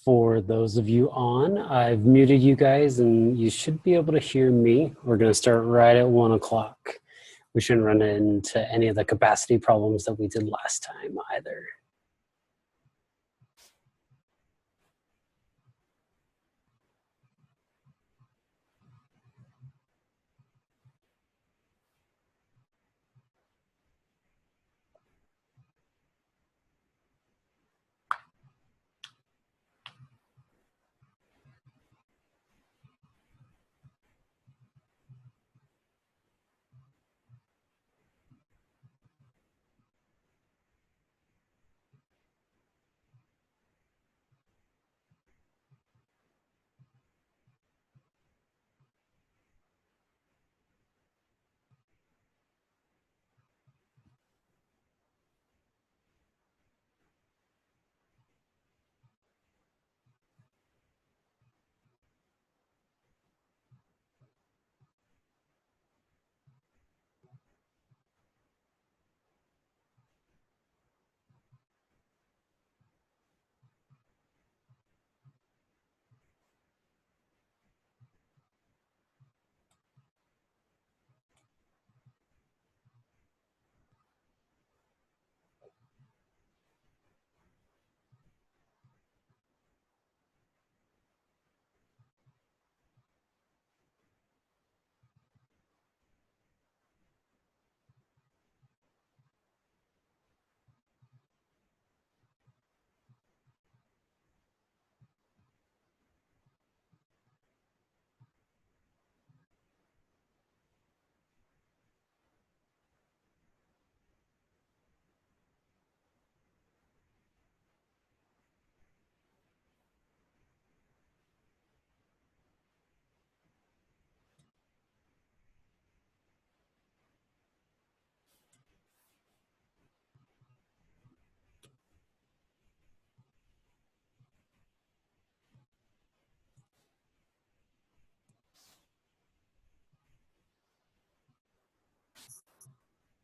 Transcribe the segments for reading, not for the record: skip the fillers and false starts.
For those of you on, I've muted you guys and you should be able to hear me. We're going to start right at 1 o'clock. We shouldn't run into any of the capacity problems that we did last time either.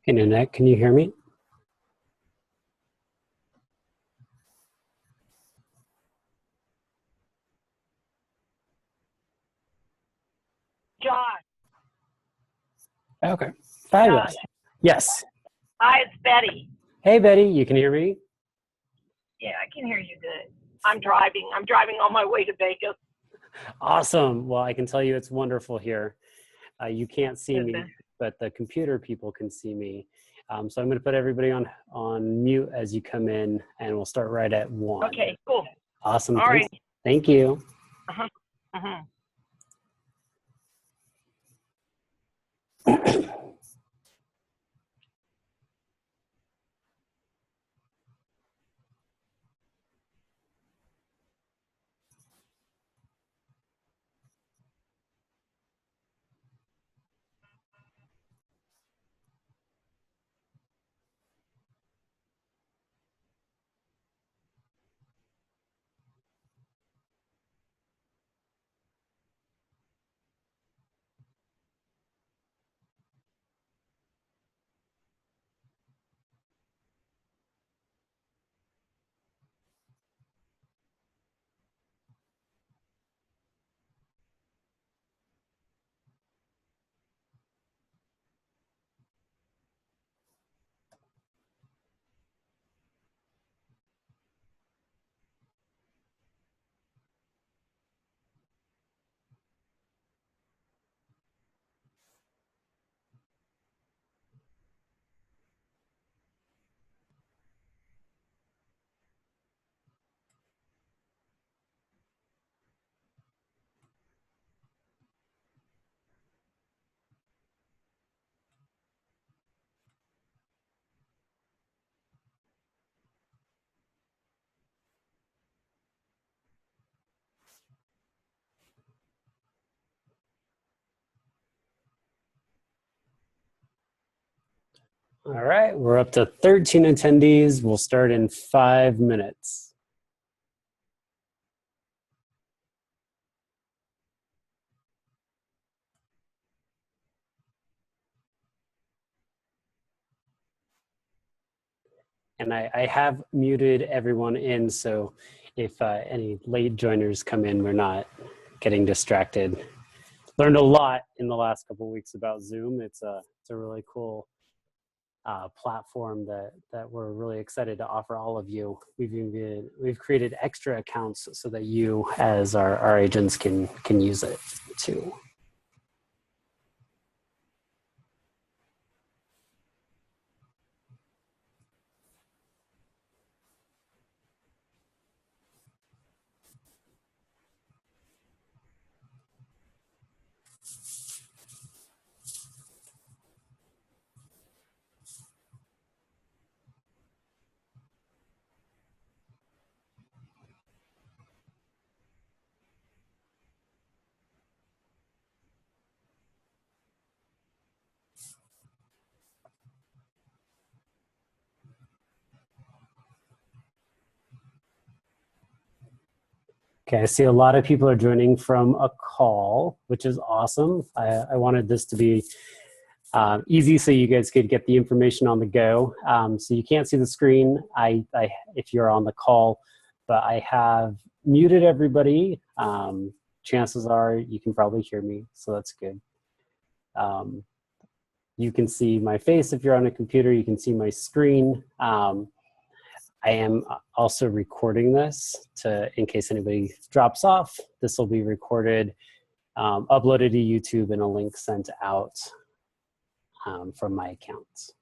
Hey, Nanette, can you hear me? John. Okay, fabulous. John. Yes. Hi, it's Betty. Hey, Betty, you can hear me? Yeah, I can hear you good. I'm driving. I'm driving on my way to Vegas. Awesome. Well, I can tell you it's wonderful here. You can't see me, but the computer people can see me. So I'm going to put everybody on mute as you come in, and we'll start right at 1. Okay, cool. Awesome. All right. Thank you. Uh-huh. Uh-huh. All right, we're up to 13 attendees. We'll start in 5 minutes. And I have muted everyone in, so if any late joiners come in, we're not getting distracted. Learned a lot in the last couple of weeks about Zoom. It's a really cool platform that we're really excited to offer all of you. We've created extra accounts so that you, as our agents, can use it too. Okay, I see a lot of people are joining from a call, which is awesome. I wanted this to be easy so you guys could get the information on the go. So you can't see the screen if you're on the call, but I have muted everybody. Chances are you can probably hear me, so that's good. You can see my face if you're on a computer. You can see my screen. I am also recording this in case anybody drops off. This will be recorded, uploaded to YouTube, and a link sent out from my accounts.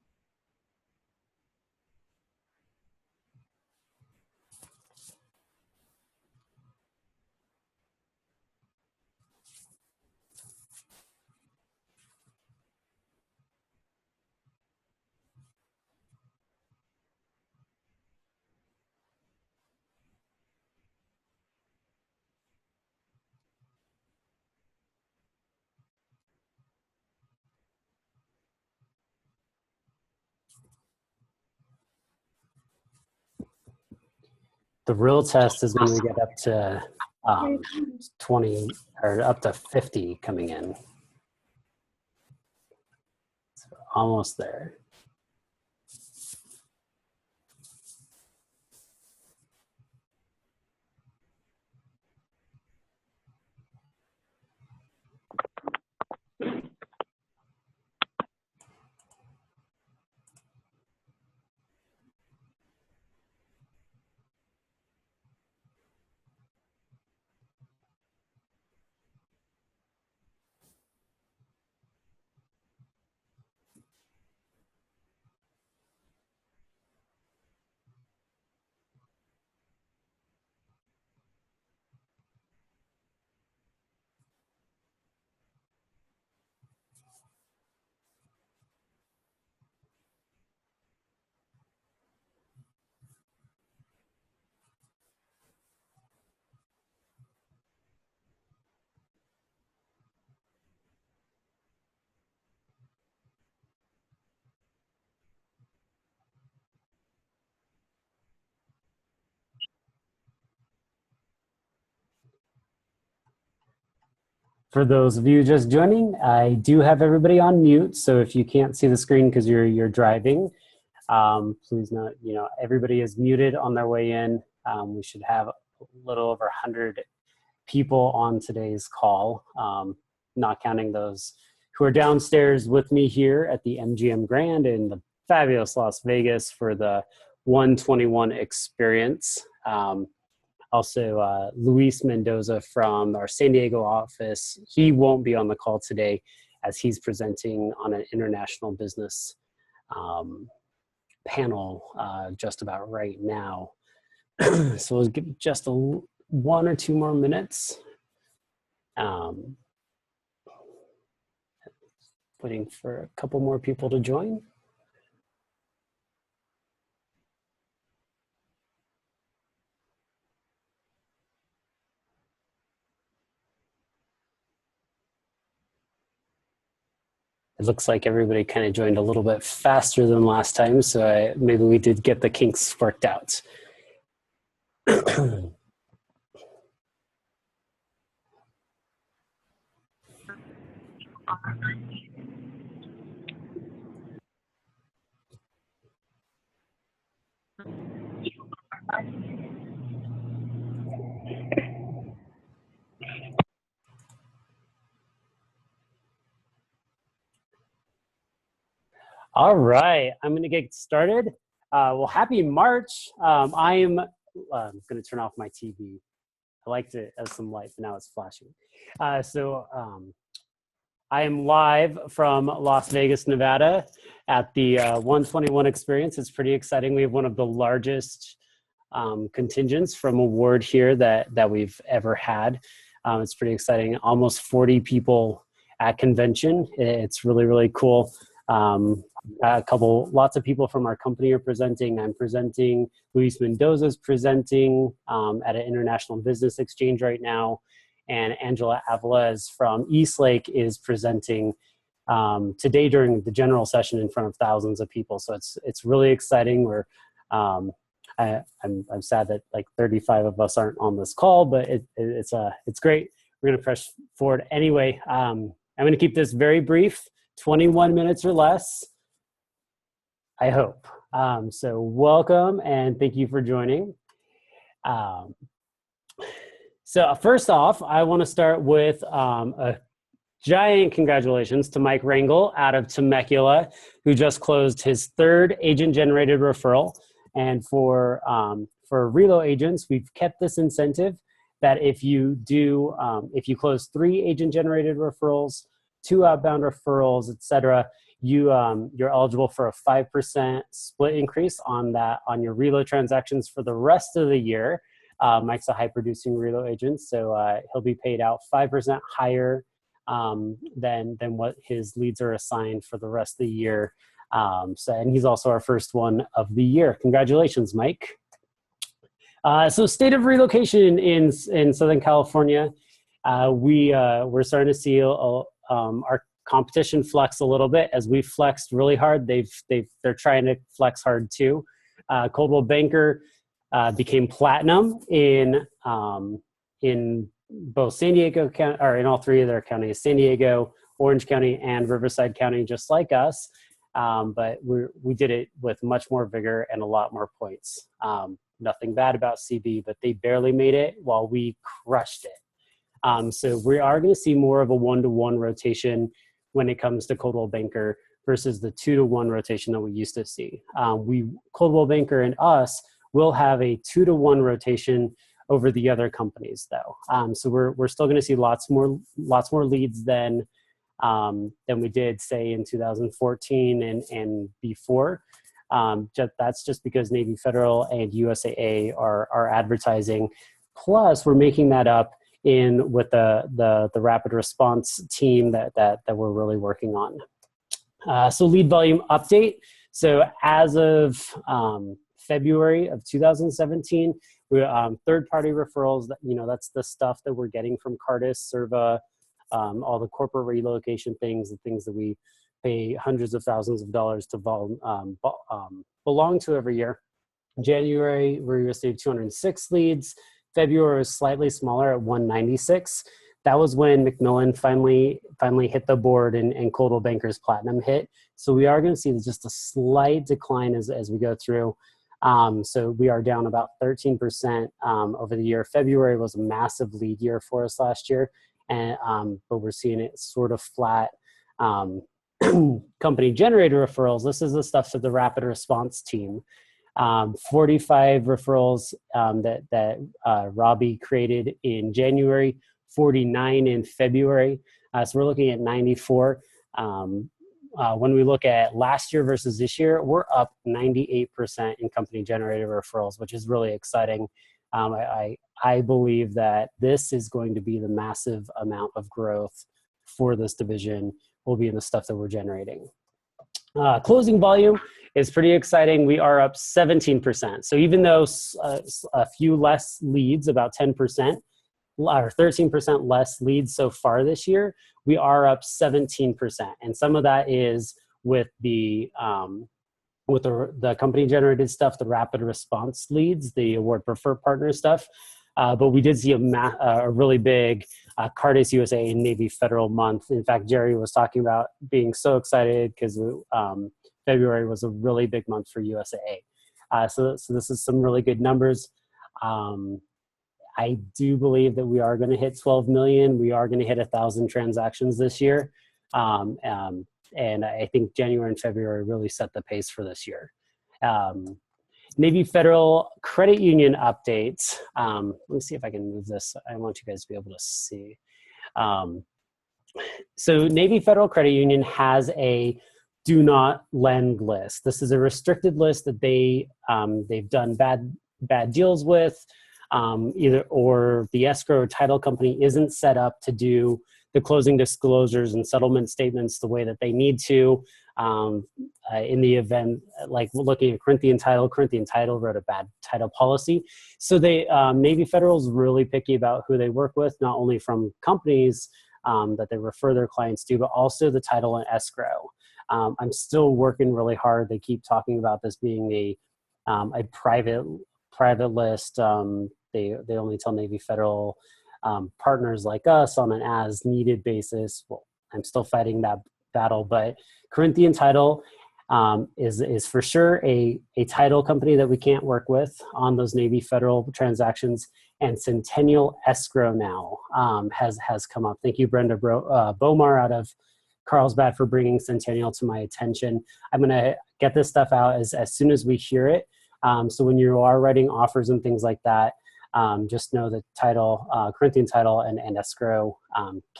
The real test is when we get up to 20 or up to 50 coming in. So almost there. For those of you just joining, I do have everybody on mute. So if you can't see the screen because you're driving, please note, everybody is muted on their way in. We should have a little over 100 people on today's call, not counting those who are downstairs with me here at the MGM Grand in the fabulous Las Vegas for the 121 experience. Also, Luis Mendoza from our San Diego office, he won't be on the call today as he's presenting on an international business panel just about right now. So we'll give just 1 or 2 more minutes. Waiting for a couple more people to join. It looks like everybody kind of joined a little bit faster than last time, so maybe we did get the kinks worked out. All right, I'm going to get started. Well, happy March. I'm going to turn off my TV. I liked it as some light, but now it's flashing. I am live from Las Vegas, Nevada at the 121 Experience. It's pretty exciting. We have one of the largest contingents from award here that we've ever had. It's pretty exciting. Almost 40 people at convention. It's really, really cool. Lots of people from our company are presenting. I'm presenting. Luis Mendoza's presenting at an international business exchange right now. And Angela Avilés from Eastlake is presenting today during the general session in front of thousands of people. So it's really exciting. I'm sad that like 35 of us aren't on this call, but it's great. We're going to press forward anyway. I'm going to keep this very brief, 21 minutes or less, I hope. So welcome and thank you for joining. So first off, I want to start with a giant congratulations to Mike Rangel out of Temecula, who just closed his third agent-generated referral. And for Relo agents, we've kept this incentive that if you close 3 agent-generated referrals, 2 outbound referrals, etc., you're eligible for a 5% split increase on your Relo transactions for the rest of the year. Mike's a high-producing Relo agent, so he'll be paid out 5% higher than what his leads are assigned for the rest of the year. And he's also our first one of the year. Congratulations, Mike. So state of relocation in Southern California, we're starting to see our competition flex a little bit. As we flexed really hard, they're trying to flex hard too. Coldwell Banker became platinum in both San Diego County, or in all 3 of their counties: San Diego, Orange County, and Riverside County, just like us. But we did it with much more vigor and a lot more points. Nothing bad about CB, but they barely made it while we crushed it. So we are going to see more of a 1-to-1 rotation when it comes to Coldwell Banker versus the 2-to-1 rotation that we used to see. Coldwell Banker and us will have a 2-to-1 rotation over the other companies, though. So we're still going to see lots more leads than we did, say, in 2014 and before. That's just because Navy Federal and USAA are advertising. Plus, we're making that up with the rapid response team that we're really working on. So lead volume update. So as of February of 2017, third-party referrals, that's the stuff that we're getting from Cartus, Serva, all the corporate relocation things, the things that we pay hundreds of thousands of dollars to belong to every year. January, we received 206 leads. February was slightly smaller at 196. That was when McMillan finally hit the board and Coldwell Banker's platinum hit. So we are going to see just a slight decline as we go through. So we are down about 13% over the year. February was a massive lead year for us last year, but we're seeing it sort of flat. Company generated referrals. This is the stuff for the rapid response team. 45 referrals that Robbie created in January, 49 in February. So we're looking at 94. When we look at last year versus this year, we're up 98% in company generated referrals, which is really exciting. I believe that this is going to be the massive amount of growth for this division will be in the stuff that we're generating. Closing volume is pretty exciting. We are up 17%. So even though a few less leads, about 10%, or 13% less leads so far this year, we are up 17%. And some of that is with the company generated stuff, the rapid response leads, the award preferred partner stuff. But we did see a really big Cartus USA and Navy Federal month. In fact, Jerry was talking about being so excited because February was a really big month for USAA. So this is some really good numbers. I do believe that we are going to hit 12 million. We are going to hit 1,000 transactions this year. and I think January and February really set the pace for this year. Navy Federal Credit Union updates. Let me see if I can move this. I want you guys to be able to see. So Navy Federal Credit Union has a do not lend list. This is a restricted list that they've done bad deals with, or the escrow or title company isn't set up to do the closing disclosures and settlement statements the way that they need to. In the event, like looking at Corinthian Title wrote a bad title policy. So Navy Federal's really picky about who they work with, not only from companies that they refer their clients to, but also the title and escrow. I'm still working really hard. They keep talking about this being a private list. They only tell Navy Federal partners like us on an as needed basis. Well, I'm still fighting that battle, but Corinthian Title is for sure a title company that we can't work with on those Navy Federal transactions. And Centennial Escrow now has come up. Thank you, Brenda Bomar out of Carlsbad, for bringing Centennial to my attention. I'm going to get this stuff out as soon as we hear it. So when you are writing offers and things like that, just know that Corinthian Title and escrow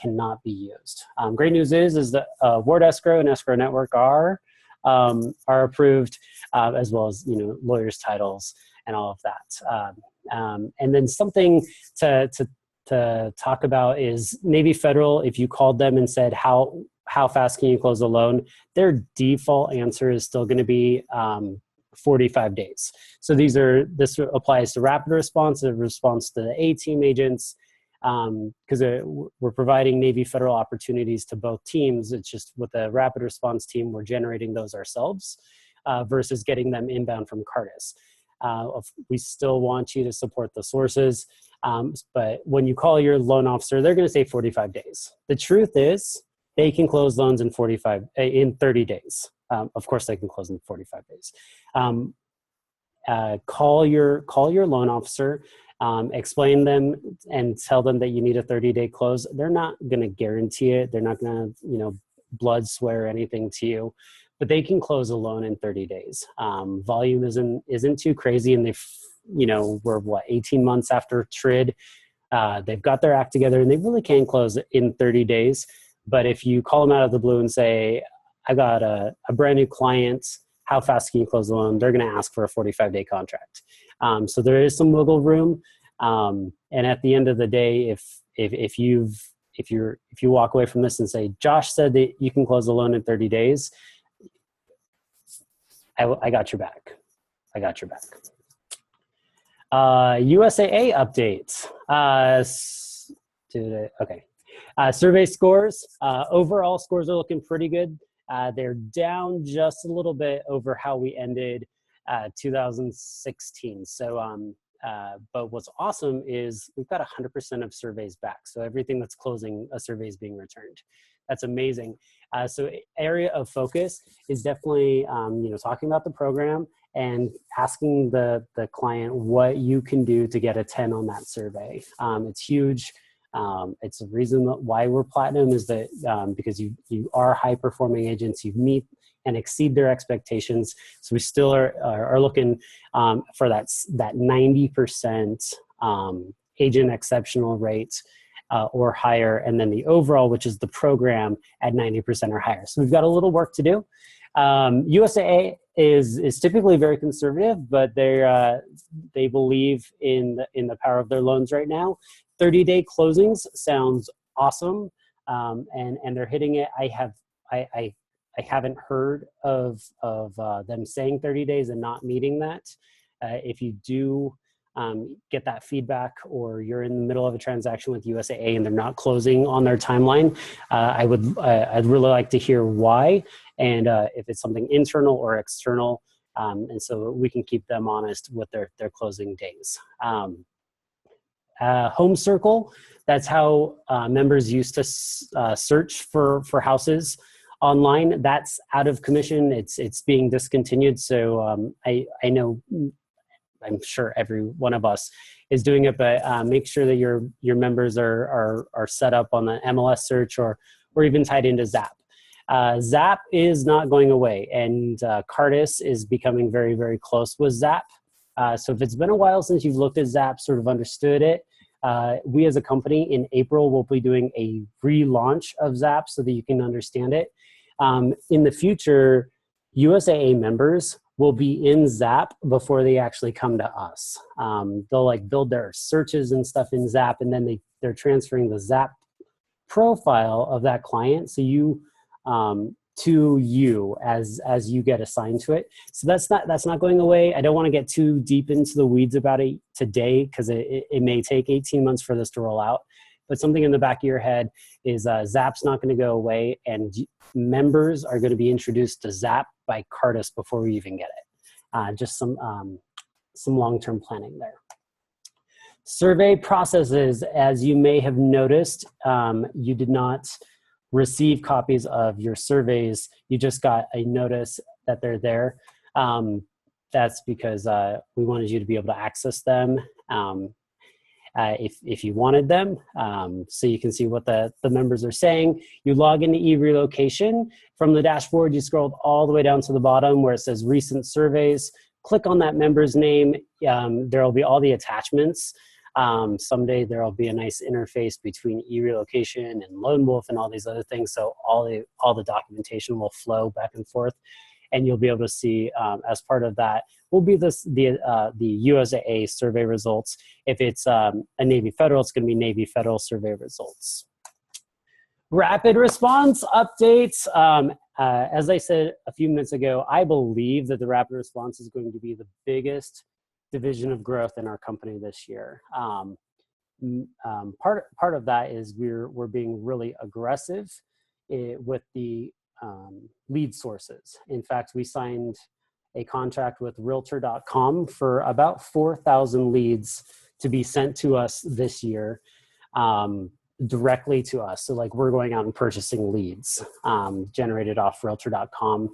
cannot be used. Great news is that Ward Escrow and Escrow Network are approved, as well as lawyers' titles and all of that. And then something to talk about is Navy Federal. If you called them and said how fast can you close a loan, their default answer is still going to be 45 days. So this applies to rapid response to the A-team agents, because we're providing Navy Federal opportunities to both teams. It's just with the rapid response team, we're generating those ourselves versus getting them inbound from Cardis. We still want you to support the sources, but when you call your loan officer, they're going to say 45 days. The truth is they can close loans in 30 days. Of course, they can close in 45 days. Call your loan officer, explain them, and tell them that you need a 30-day close. They're not going to guarantee it. They're not going to, blood swear anything to you, but they can close a loan in 30 days. Volume isn't too crazy, and we're 18 months after TRID. They've got their act together, and they really can close in 30 days. But if you call them out of the blue and say, I got a brand new client, how fast can you close the loan? They're going to ask for a 45-day contract. So there is some wiggle room. And at the end of the day, if you walk away from this and say, Josh said that you can close the loan in 30 days, I got your back. I got your back. USAA updates. Okay. Survey scores. Overall scores are looking pretty good. They're down just a little bit over how we ended 2016. So, but what's awesome is we've got 100% of surveys back. So everything that's closing, a survey is being returned. That's amazing. So area of focus is definitely, talking about the program and asking the client what you can do to get a 10 on that survey. It's huge. It's the reason why we're platinum is that because you are high performing agents, you meet and exceed their expectations. So we still are looking for that 90% agent exceptional rate or higher, and then the overall, which is the program, at 90% or higher. So we've got a little work to do. USAA is typically very conservative, but they believe in the power of their loans right now. 30-day closings sounds awesome, and they're hitting it. I haven't heard of them saying 30 days and not meeting that. If you do get that feedback, or you're in the middle of a transaction with USAA and they're not closing on their timeline, I'd really like to hear why, and if it's something internal or external, and so we can keep them honest with their closing days. Home Circle, that's how members used to search for houses online. That's out of commission. It's being discontinued. So I know, I'm sure every one of us is doing it, but make sure that your members are set up on the MLS search or even tied into Zap. Zap is not going away, and Cardis is becoming very, very close with Zap. So if it's been a while since you've looked at Zap, sort of understood it, we as a company in April will be doing a relaunch of Zap so that you can understand it. In the future, USAA members will be in Zap before they actually come to us. They'll like build their searches and stuff in Zap, and then they're transferring the Zap profile of that client to you as you get assigned to it. So that's not going away. I don't want to get too deep into the weeds about it today because it may take 18 months for this to roll out. But something in the back of your head is Zap's not going to go away, and members are going to be introduced to Zap by Cardis before we even get it. Just some long-term planning there. Survey processes, as you may have noticed, you did not receive copies of your surveys. You just got a notice that they're there. That's because we wanted you to be able to access them if you wanted them, so you can see what the members are saying. You log into eRelocation. From the dashboard, you scroll all the way down to the bottom where it says recent surveys. Click on that member's name. There will be all the attachments. Someday there will be a nice interface between eRelocation and Lone Wolf and all these other things. So all the documentation will flow back and forth, and you'll be able to see as part of that will be the USAA survey results. If it's a Navy Federal, it's going to be Navy Federal survey results. Rapid response updates. As I said a few minutes ago, I believe that the rapid response is going to be the biggest division of growth in our company this year. Part of that is we're being really aggressive with the lead sources. In fact, we signed a contract with Realtor.com for about 4,000 leads to be sent to us this year, directly to us. So like we're going out and purchasing leads generated off Realtor.com.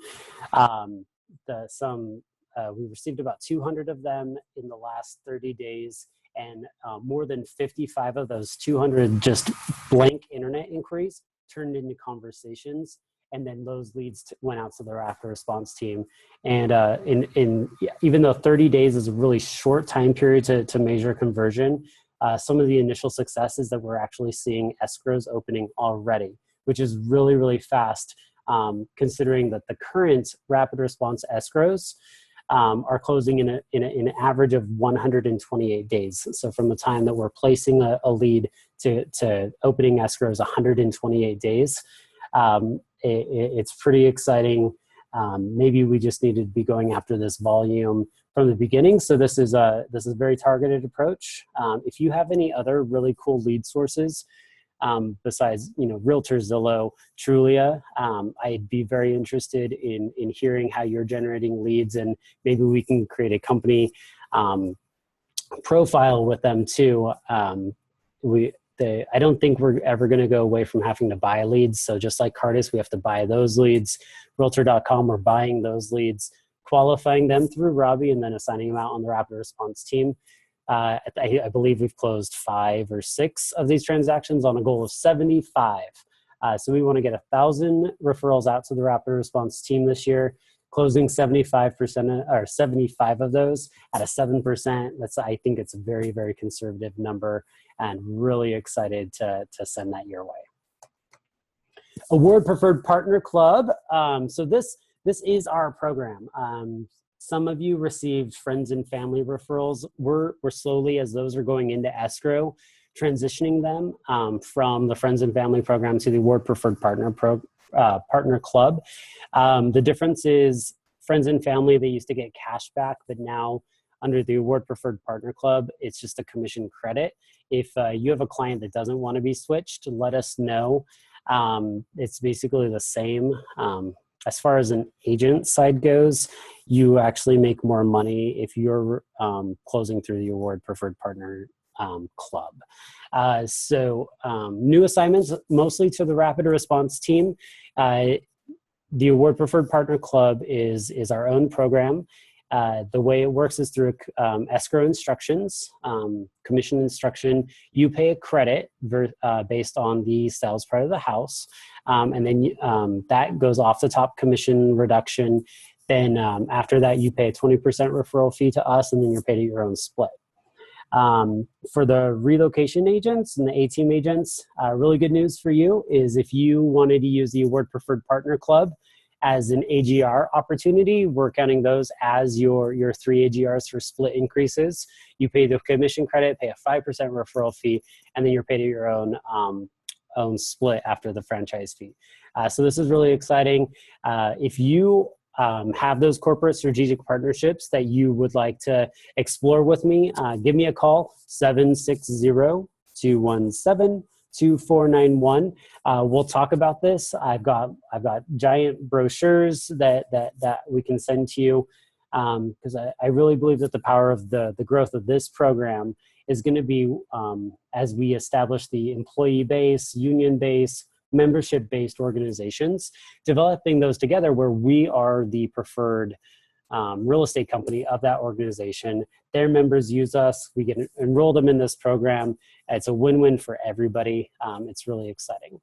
We received about 200 of them in the last 30 days, and more than 55 of those 200 just blank internet inquiries turned into conversations, and then those leads went out to the rapid response team. And even though 30 days is a really short time period to measure conversion, some of the initial successes that we're actually seeing escrows opening already, which is really, really fast, considering that the current rapid response escrows are closing in an average of 128 days. So from the time that we're placing a lead to opening escrow is 128 days. It's pretty exciting. Maybe we just need to be going after this volume from the beginning. So this is a very targeted approach. If you have any other really cool lead sources, besides, Realtor, Zillow, Trulia, I'd be very interested in hearing how you're generating leads, and maybe we can create a company profile with them too. I don't think we're ever going to go away from having to buy leads. So just like Cardis, we have to buy those leads. Realtor.com, we're buying those leads, qualifying them through Robbie, and then assigning them out on the rapid response team. I believe we've closed 5 or 6 of these transactions on a goal of 75. So we want to get 1,000 referrals out to the rapid response team this year, closing 75% or 75 of those at a 7%. I think it's a very, very conservative number, and really excited to send that your way. Award Preferred Partner Club. So this is our program. Some of you received friends and family referrals. We're slowly, as those are going into escrow, transitioning them from the friends and family program to the Award Preferred Partner Club. The difference is friends and family, they used to get cash back, but now under the Award Preferred Partner Club, it's just a commission credit. If you have a client that doesn't want to be switched, let us know. It's basically the same. As far as an agent side goes, you actually make more money if you're closing through the Award Preferred Partner Club. New assignments, mostly to the rapid response team. The Award Preferred Partner Club is our own program. The way it works is through escrow instructions, commission instruction. You pay a credit based on the sales price of the house. And then that goes off the top commission reduction. Then after that, you pay a 20% referral fee to us, and then you're paid at your own split. For the relocation agents and the A-team agents, really good news for you is if you wanted to use the Award Preferred Partner Club as an AGR opportunity, we're counting those as your 3 AGRs for split increases. You pay the commission credit, pay a 5% referral fee, and then you're paid at your own split after the franchise fee. So this is really exciting. If you have those corporate strategic partnerships that you would like to explore with me, give me a call, 760-217-2491. We'll talk about this. I've got giant brochures that we can send to you, because I really believe that the power of the growth of this program is going to be as we establish the employee base, union base, membership-based organizations, developing those together where we are the preferred real estate company of that organization. Their members use us. We get enroll them in this program. It's a win-win for everybody. It's really exciting.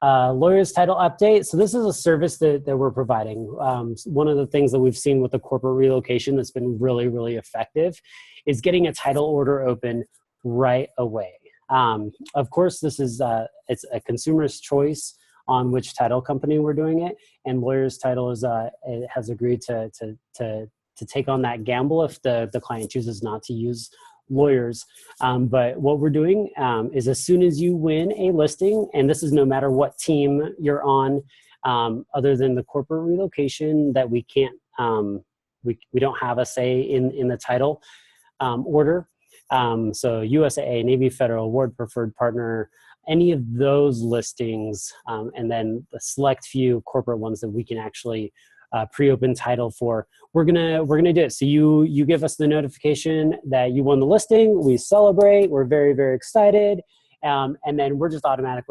Lawyer's Title Update. So this is a service that we're providing. One of the things that we've seen with the corporate relocation that's been really, really effective is getting a title order open right away. Of course, this is it's a consumer's choice on which title company we're doing it, and Lawyer's Title has agreed to take on that gamble if the client chooses not to use lawyers. But what we're doing is as soon as you win a listing, and this is no matter what team you're on, other than the corporate relocation that we can't, we don't have a say in the title order. So USAA, Navy Federal, Award Preferred Partner, any of those listings, and then the select few corporate ones that we can actually pre-open title for, we're gonna do it. So you give us the notification that you won the listing, we celebrate, we're very, very excited, and then we're just gonna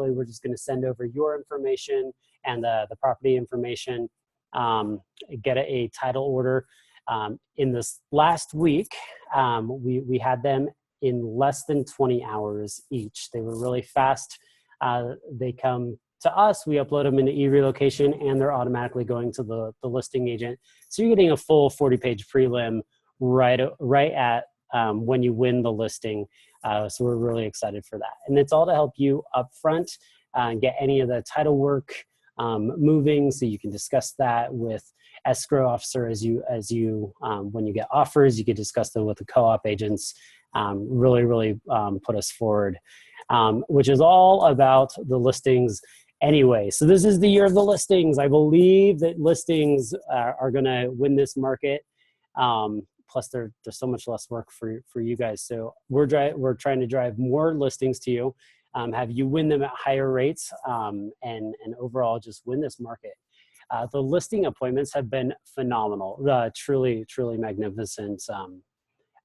send over your information and the property information, get a title order. In this last week, we had them in less than 20 hours each. They were really fast. They come to us, we upload them into e-relocation, and they're automatically going to the listing agent. So you're getting a full 40-page prelim right at when you win the listing. So we're really excited for that. And it's all to help you up front get any of the title work moving, so you can discuss that with escrow officer as you when you get offers, you can discuss them with the co-op agents. Really put us forward, which is all about the listings anyway. So this is the year of the listings. I believe that listings are going to win this market. Plus there's so much less work for you guys. So we're trying to drive more listings to you, have you win them at higher rates, and overall just win this market. The listing appointments have been phenomenal, truly magnificent.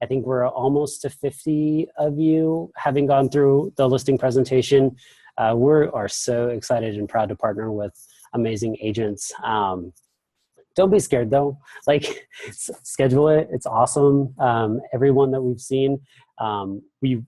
I think we're almost to 50 of you having gone through the listing presentation. We are so excited and proud to partner with amazing agents. Don't be scared though, like schedule it. It's awesome. Everyone that we've seen, we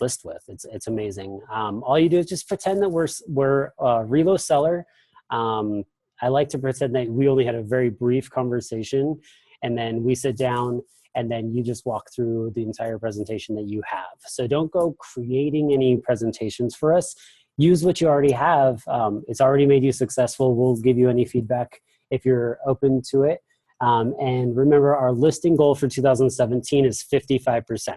list with, it's amazing. All you do is just pretend that we're a relo seller. I like to pretend that we only had a very brief conversation, and then we sit down, and then you just walk through the entire presentation that you have. So don't go creating any presentations for us. Use what you already have. It's already made you successful. We'll give you any feedback if you're open to it. And remember, our listing goal for 2017 is 55%.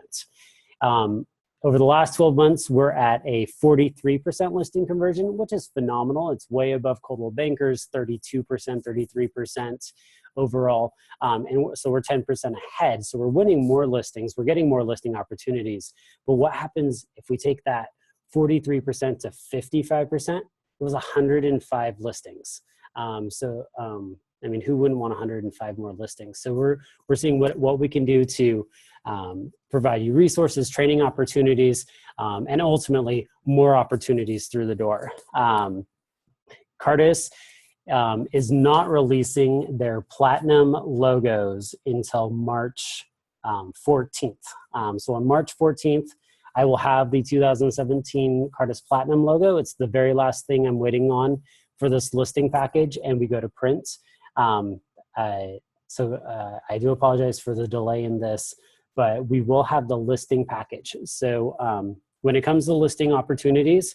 Over the last 12 months, we're at a 43% listing conversion, which is phenomenal. It's way above Coldwell Banker's 32%, 33% overall. And so we're 10% ahead. So we're winning more listings. We're getting more listing opportunities. But what happens if we take that 43% to 55%? It was 105 listings. I mean, who wouldn't want 105 more listings? So we're seeing what we can do to provide you resources, training opportunities, and ultimately more opportunities through the door. Cartus is not releasing their platinum logos until March 14th. So on March 14th, I will have the 2017 Cartus Platinum logo. It's the very last thing I'm waiting on for this listing package, and we go to print. I do apologize for the delay in this, but we will have the listing package. So when it comes to listing opportunities,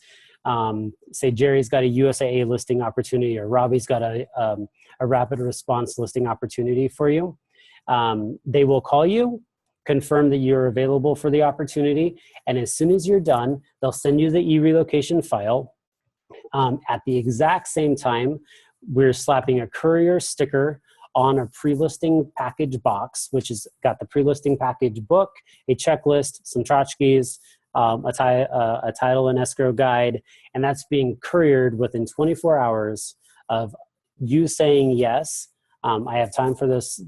say Jerry's got a USAA listing opportunity, or Robbie's got a rapid response listing opportunity for you. They will call you, confirm that you're available for the opportunity, and as soon as you're done, they'll send you the e-relocation file. At the exact same time, we're slapping a courier sticker on a pre-listing package box, which has got the pre-listing package book, a checklist, some tchotchkes, a title and escrow guide, and that's being couriered within 24 hours of you saying yes. I have time for this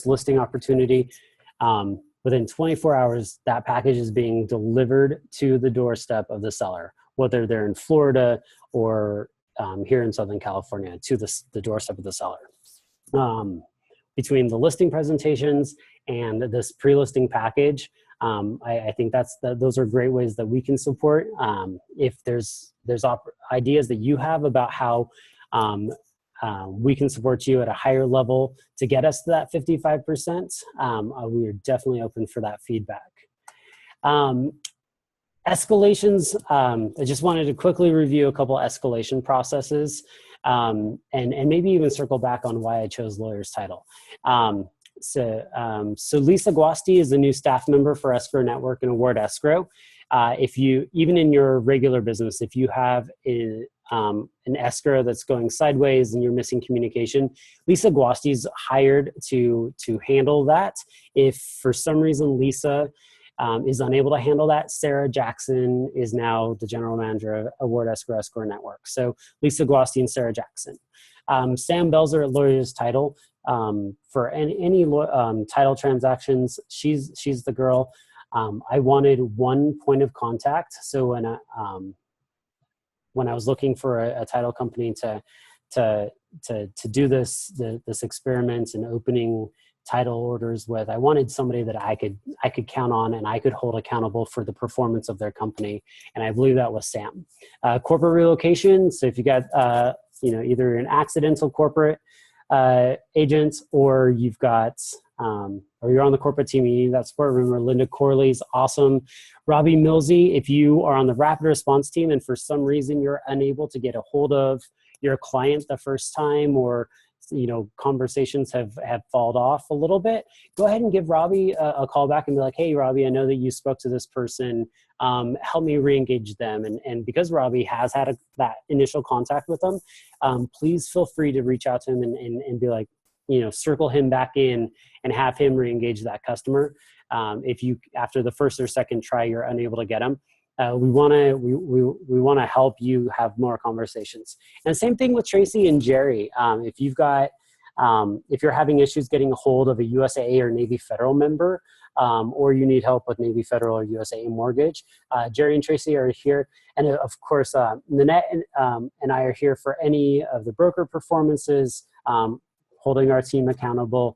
listing opportunity. Within 24 hours, that package is being delivered to the doorstep of the seller, whether they're in Florida or here in Southern California, to the doorstep of the seller. Between the listing presentations and this pre-listing package, I think those are great ways that we can support. If there's ideas that you have about how we can support you at a higher level to get us to that 55%, we are definitely open for that feedback. Escalations, I just wanted to quickly review a couple escalation processes, and maybe even circle back on why I chose lawyer's title. So Lisa Guasti is a new staff member for Escrow Network and Award Escrow. If you, even in your regular business, if you have an escrow that's going sideways and you're missing communication, Lisa Guasti's hired to handle that. If for some reason Lisa is unable to handle that, Sarah Jackson is now the general manager of Award Escrow Network. So Lisa Guasti and Sarah Jackson. Sam Belzer at Lawyer's Title. For any title transactions, she's the girl. I wanted one point of contact. So when I was looking for a title company to do this experiment and opening title orders with, I wanted somebody that I could count on and I could hold accountable for the performance of their company, and I believe that was Sam. Corporate relocation. So if you got either an accidental corporate agent, or you've got or you're on the corporate team, you need that support. Remember, Linda Corley's awesome. Robbie Millsy, if you are on the rapid response team and for some reason you're unable to get a hold of your client the first time, or conversations have fallen off a little bit, go ahead and give Robbie a call back and be like, hey, Robbie, I know that you spoke to this person. Help me re-engage them. And because Robbie has had that initial contact with them, please feel free to reach out to him and be like, circle him back in and have him re-engage that customer. If you, after the first or second try, you're unable to get him, we want to help you have more conversations. And same thing with Tracy and Jerry. If you've got, if you're having issues getting a hold of a USAA or Navy Federal member, or you need help with Navy Federal or USAA mortgage, Jerry and Tracy are here. And of course, Nanette and I are here for any of the broker performances, holding our team accountable,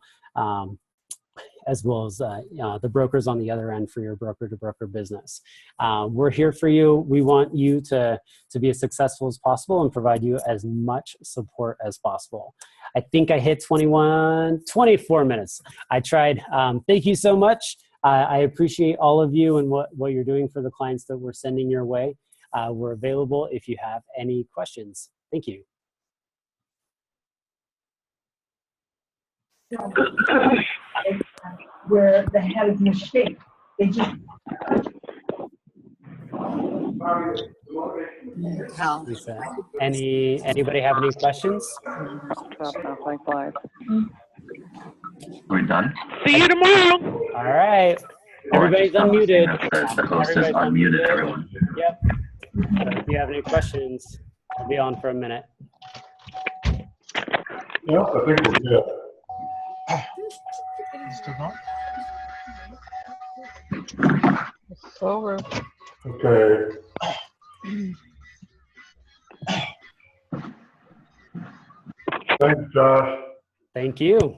as well as the brokers on the other end for your broker-to-broker business. We're here for you. We want you to be as successful as possible and provide you as much support as possible. I think I hit 24 minutes. I tried. Thank you so much. I appreciate all of you and what you're doing for the clients that we're sending your way. We're available if you have any questions. Thank you. Where the head is mistake. They just Anybody have any questions? We're done. See you tomorrow. All right. Everybody's unmuted. The host is unmuted, everyone. Yep. So if you have any questions, I'll be on for a minute. Yeah, I think we're good. Over. Okay. Thanks, Josh. Thank you.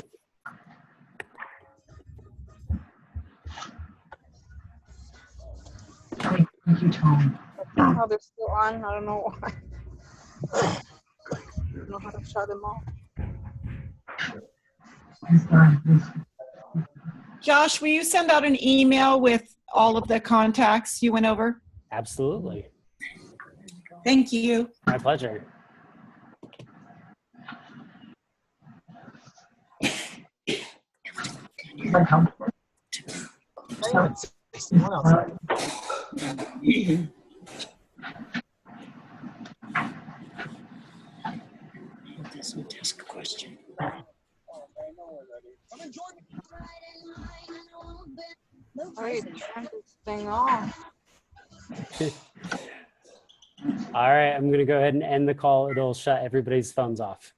Thank you, Tom. How they're still on, I don't know why. I don't know how to shut them off. Josh, will you send out an email with all of the contacts you went over? Absolutely. Thank you. My pleasure. Wait, turn this thing off. All right, I'm going to go ahead and end the call. It'll shut everybody's phones off.